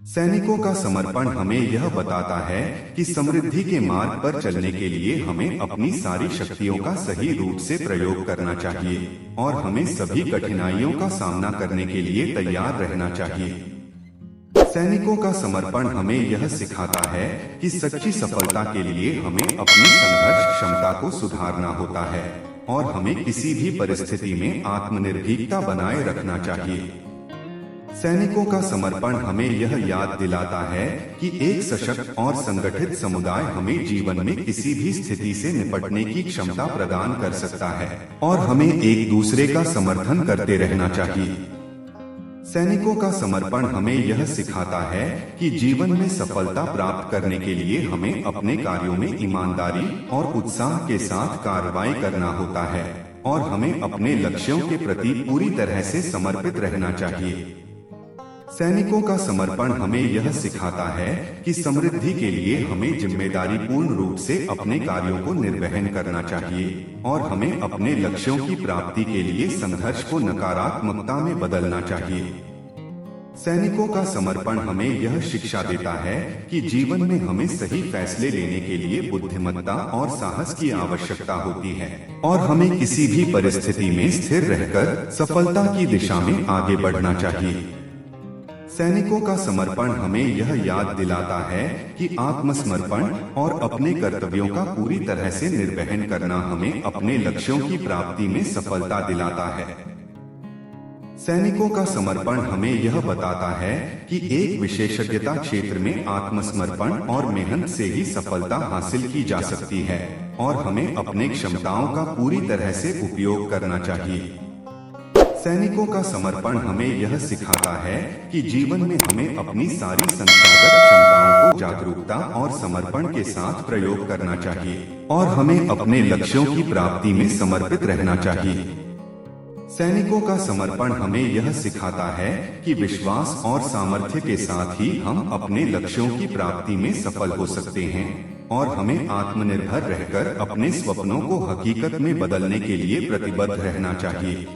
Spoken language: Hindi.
सैनिकों का समर्पण हमें यह बताता है कि समृद्धि के मार्ग पर चलने के लिए हमें अपनी सारी शक्तियों का सही रूप से प्रयोग करना चाहिए और हमें सभी कठिनाइयों का सामना करने के लिए तैयार रहना चाहिए। सैनिकों का समर्पण हमें यह सिखाता है कि सच्ची सफलता के लिए हमें अपनी संघर्ष क्षमता को सुधारना होता है और हमें किसी भी परिस्थिति में आत्मनिर्भीकता बनाए रखना चाहिए। सैनिकों का समर्पण हमें यह याद दिलाता है कि एक सशक्त और संगठित समुदाय हमें जीवन में किसी भी स्थिति से निपटने की क्षमता प्रदान कर सकता है और हमें एक दूसरे का समर्थन करते रहना चाहिए। सैनिकों का समर्पण हमें यह सिखाता है कि जीवन में सफलता प्राप्त करने के लिए हमें अपने कार्यों में ईमानदारी और उत्साह के साथ कार्रवाई करना होता है और हमें अपने लक्ष्यों के प्रति पूरी तरह से समर्पित रहना चाहिए। सैनिकों का समर्पण हमें यह सिखाता है कि समृद्धि के लिए हमें जिम्मेदारी पूर्ण रूप से अपने कार्यों को निर्वहन करना चाहिए और हमें अपने लक्ष्यों की प्राप्ति के लिए संघर्ष को नकारात्मकता में बदलना चाहिए। सैनिकों का समर्पण हमें यह शिक्षा देता है कि जीवन में हमें सही फैसले लेने के लिए बुद्धिमत्ता और साहस की आवश्यकता होती है और हमें किसी भी परिस्थिति में स्थिर रहकर सफलता की दिशा में आगे बढ़ना चाहिए। सैनिकों का समर्पण हमें यह याद दिलाता है कि आत्मसमर्पण और अपने कर्तव्यों का पूरी तरह से निर्वहन करना हमें अपने लक्ष्यों की प्राप्ति में सफलता दिलाता है। सैनिकों का समर्पण हमें यह बताता है कि एक विशेषज्ञता क्षेत्र में आत्मसमर्पण और मेहनत से ही सफलता हासिल की जा सकती है और हमें अपने क्षमताओं का पूरी तरह से उपयोग करना चाहिए। सैनिकों का समर्पण हमें यह सिखाता है कि जीवन में हमें अपनी सारी संस्थागत क्षमताओं को जागरूकता और समर्पण के साथ प्रयोग करना चाहिए और हमें अपने लक्ष्यों की प्राप्ति में समर्पित रहना चाहिए। सैनिकों का समर्पण हमें यह सिखाता है कि विश्वास और सामर्थ्य के साथ ही हम अपने लक्ष्यों की प्राप्ति में सफल हो सकते हैं और हमें आत्मनिर्भर रहकर अपने सपनों को हकीकत में बदलने के लिए प्रतिबद्ध रहना चाहिए।